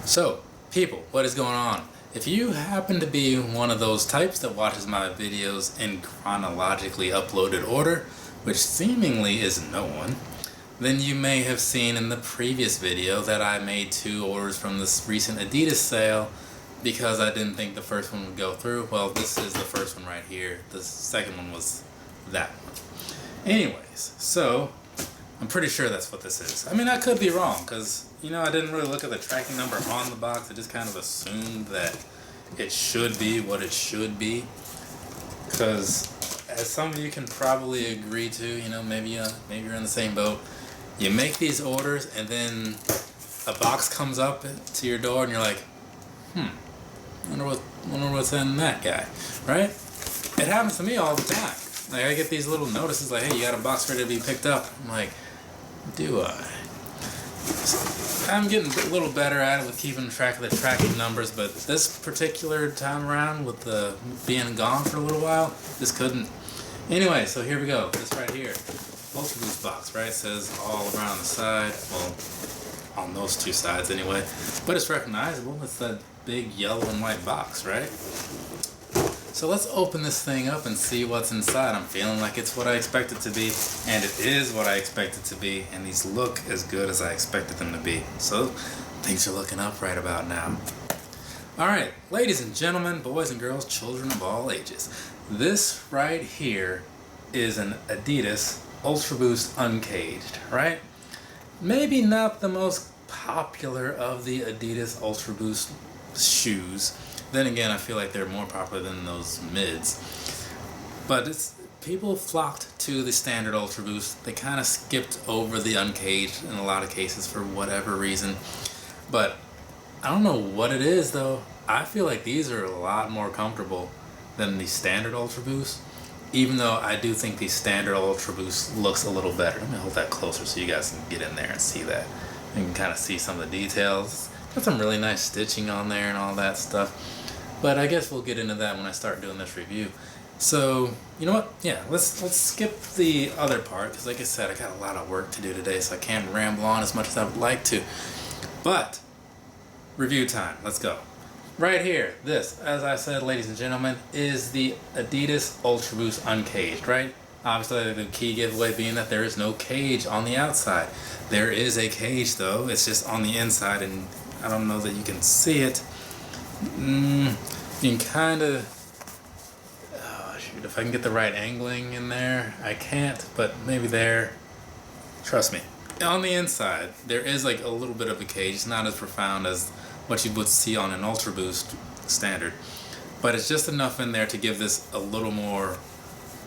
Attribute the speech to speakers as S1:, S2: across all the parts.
S1: So, people, what is going on? If you happen to be one of those types that watches my videos in chronologically uploaded order, which seemingly is no one, then you may have seen in the previous video that I made 2 orders from this recent Adidas sale because I didn't think the first one would go through. Well, this is the first one right here. The second one was that one. Anyways, so I'm pretty sure that's what this is. I mean, I could be wrong because, you know, I didn't really look at the tracking number on the box. I just kind of assumed that it should be what it should be. Because as some of you can probably agree to, you know, maybe you're in the same boat. You make these orders and then a box comes up to your door and you're like, wonder what's in that guy, right? It happens to me all the time. Like, I get these little notices like, hey, you got a box ready to be picked up. I'm like, do I? I'm getting a little better at it with keeping track of the tracking numbers, but this particular time around with the being gone for a little while, just couldn't. Anyway, so here we go. This right here, Ultra Boost box, right? It says all around the side, well, on those 2 sides anyway, but it's recognizable. It's that big yellow and white box, right? So let's open this thing up and see what's inside. I'm feeling like it's what I expect it to be, and it is what I expect it to be, and these look as good as I expected them to be. So things are looking up right about now. Alright, ladies and gentlemen, boys and girls, children of all ages. This right here is an Adidas Ultra Boost Uncaged, right? Maybe not the most popular of the Adidas Ultra Boost shoes. Then again, I feel like they're more popular than those mids. But people flocked to the standard Ultra Boost. They kind of skipped over the Uncaged in a lot of cases for whatever reason. But I don't know what it is though. I feel like these are a lot more comfortable than the standard Ultra Boost. Even though I do think the standard Ultra Boost looks a little better. Let me hold that closer so you guys can get in there and see that. You can kind of see some of the details. Got some really nice stitching on there and all that stuff. But I guess we'll get into that when I start doing this review. So, you know what? Yeah, let's skip the other part, because like I said, I got a lot of work to do today, so I can't ramble on as much as I would like to. But, review time. Let's go. Right here, this, as I said, ladies and gentlemen, is the Adidas Ultra Boost Uncaged, right? Obviously, the key giveaway being that there is no cage on the outside. There is a cage, though. It's just on the inside, and I don't know that you can see it. You can kind of, oh shoot, if I can get the right angling in there. I can't, but maybe there. Trust me. On the inside, there is like a little bit of a cage. It's not as profound as what you would see on an Ultra Boost standard, but it's just enough in there to give this a little more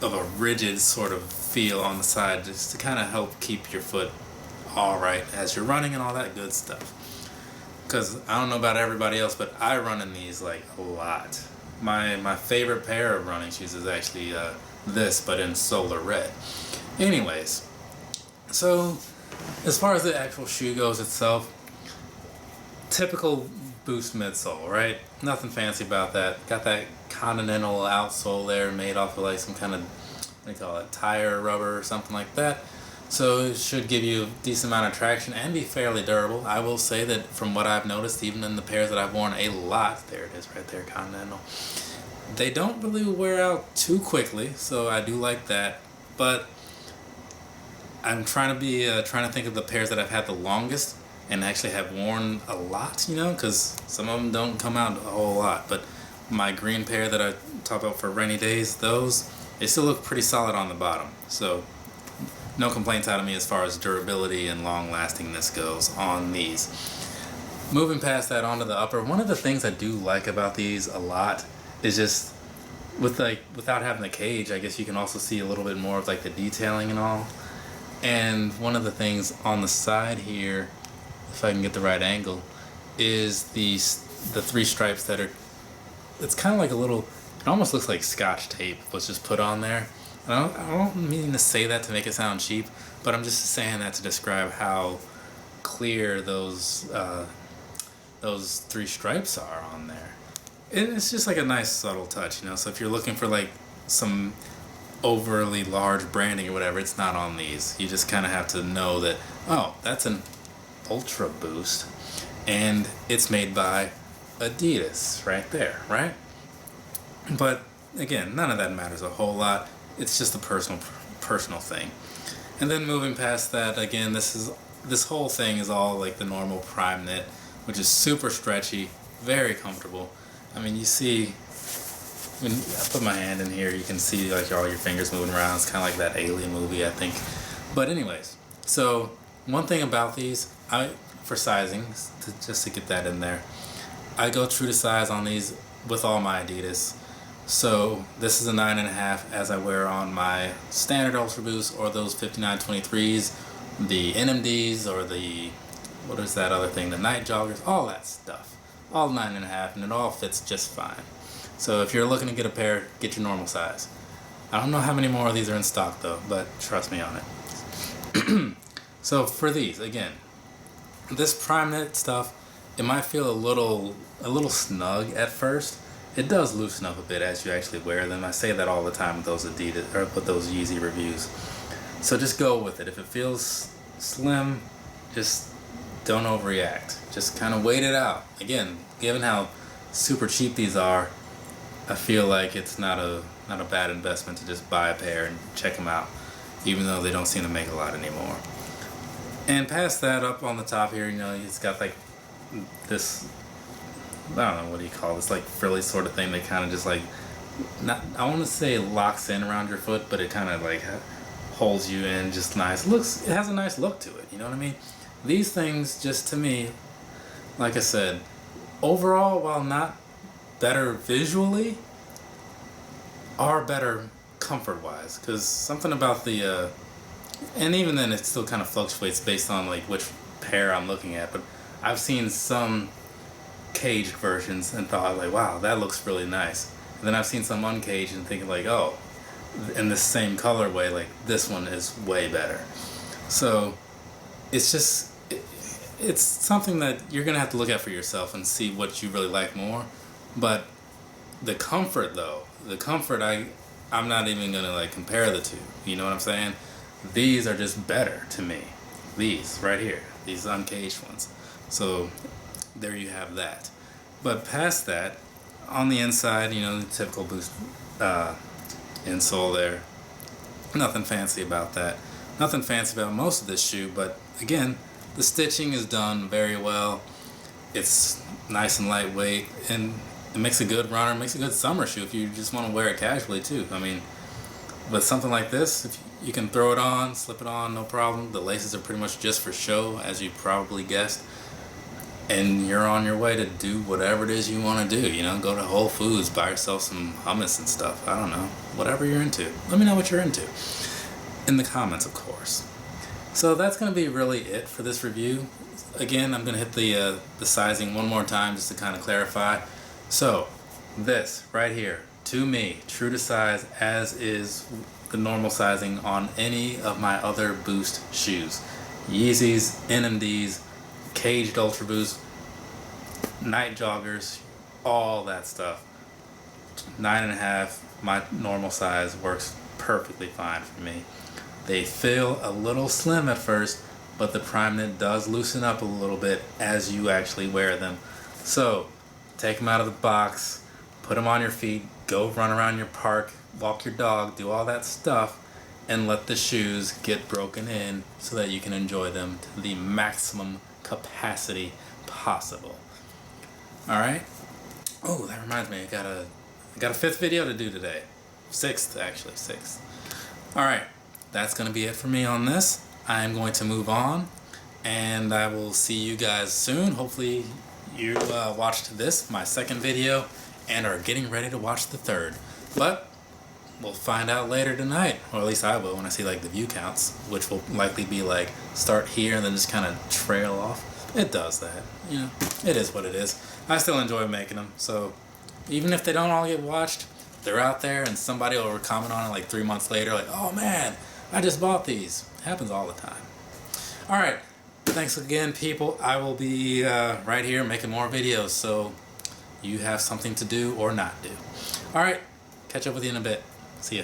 S1: of a rigid sort of feel on the side, just to kind of help keep your foot alright as you're running and all that good stuff. Because I don't know about everybody else, but I run in these like a lot. My favorite pair of running shoes is actually this, but in solar red. Anyways, so as far as the actual shoe goes itself, typical Boost midsole, right? Nothing fancy about that. Got that Continental outsole there made off of like some kind of, what do you call it, tire rubber or something like that. So it should give you a decent amount of traction and be fairly durable. I will say that from what I've noticed, even in the pairs that I've worn a lot, there it is right there, Continental, they don't really wear out too quickly, so I do like that. But I'm trying to think of the pairs that I've had the longest and actually have worn a lot, you know, because some of them don't come out a whole lot. But my green pair that I talk about for rainy days, those, they still look pretty solid on the bottom. So no complaints out of me as far as durability and long lastingness goes on these. Moving past that onto the upper, one of the things I do like about these a lot is just without having the cage, I guess you can also see a little bit more of like the detailing and all. And one of the things on the side here, if I can get the right angle, is the 3 stripes that are, it's kind of like a little, it almost looks like Scotch tape was just put on there. I don't mean to say that to make it sound cheap, but I'm just saying that to describe how clear those 3 stripes are on there. It's just like a nice subtle touch, you know. So if you're looking for like some overly large branding or whatever, it's not on these. You just kind of have to know that, oh, that's an Ultra Boost, and it's made by Adidas right there, right? But again, none of that matters a whole lot. It's just a personal thing. And then moving past that, again, this whole thing is all like the normal prime knit, which is super stretchy, very comfortable. I mean, you see, when I put my hand in here, you can see like all your fingers moving around. It's kind of like that Alien movie, I think. But anyways, so one thing about these, for sizing, just to get that in there, I go true to size on these with all my Adidas. So this is a 9.5 as I wear on my standard Ultra Boost or those 5923s, the NMDs or the, what is that other thing, the night joggers, all that stuff. All 9.5, and it all fits just fine. So if you're looking to get a pair, get your normal size. I don't know how many more of these are in stock though, but trust me on it. So for these, again, this prime knit stuff, it might feel a little snug at first. It does loosen up a bit as you actually wear them. I say that all the time with those Adidas or with those Yeezy reviews. So just go with it. If it feels slim, just don't overreact. Just kind of wait it out. Again, given how super cheap these are, I feel like it's not a bad investment to just buy a pair and check them out, even though they don't seem to make a lot anymore. And past that, up on the top here, you know, it's got like this, I don't know, what do you call this, like frilly sort of thing that kind of just like, not, I want to say locks in around your foot, but it kind of like holds you in just nice. It has a nice look to it, you know what I mean? These things, just to me, like I said, overall, while not better visually, are better comfort-wise. Because something about the, and even then it still kind of fluctuates based on like which pair I'm looking at, but I've seen some caged versions and thought like, wow, that looks really nice. And then I've seen some uncaged and thinking like, oh, in the same colorway, like this one is way better. So it's just, it's something that you're gonna have to look at for yourself and see what you really like more. But the comfort though, I'm not even gonna like compare the two, you know what I'm saying? These are just better to me. These right here, these uncaged ones. So there you have that. But past that, on the inside, you know, the typical Boost insole there. Nothing fancy about that. Nothing fancy about most of this shoe, but again, the stitching is done very well. It's nice and lightweight, and it makes a good runner, makes a good summer shoe if you just want to wear it casually too. I mean, but something like this, if you can throw it on, slip it on, no problem. The laces are pretty much just for show, as you probably guessed. And you're on your way to do whatever it is you want to do, you know, go to Whole Foods, buy yourself some hummus and stuff, I don't know, whatever you're into. Let me know what you're into, in the comments, of course. So that's going to be really it for this review. Again, I'm going to hit the sizing one more time just to kind of clarify. So, this right here, to me, true to size, as is the normal sizing on any of my other Boost shoes. Yeezys, NMDs, Caged Ultra Boost, night joggers, all that stuff. 9.5, my normal size, works perfectly fine for me. They feel a little slim at first, but the prime knit does loosen up a little bit as you actually wear them. So take them out of the box, put them on your feet, go run around your park, walk your dog, do all that stuff, and let the shoes get broken in so that you can enjoy them to the maximum capacity possible. Alright? Oh, that reminds me, I got a fifth video to do today. Sixth, actually, sixth. Alright, that's going to be it for me on this. I am going to move on, and I will see you guys soon. Hopefully you watched this, my second video, and are getting ready to watch the third. But we'll find out later tonight, or at least I will when I see like the view counts, which will likely be like start here and then just kind of trail off. It does that, you know, it is what it is. I still enjoy making them, so even if they don't all get watched, they're out there and somebody will comment on it like 3 months later like, oh man, I just bought these. It happens all the time. Alright, thanks again people. I will be right here making more videos, so you have something to do or not do. Alright, catch up with you in a bit. See ya.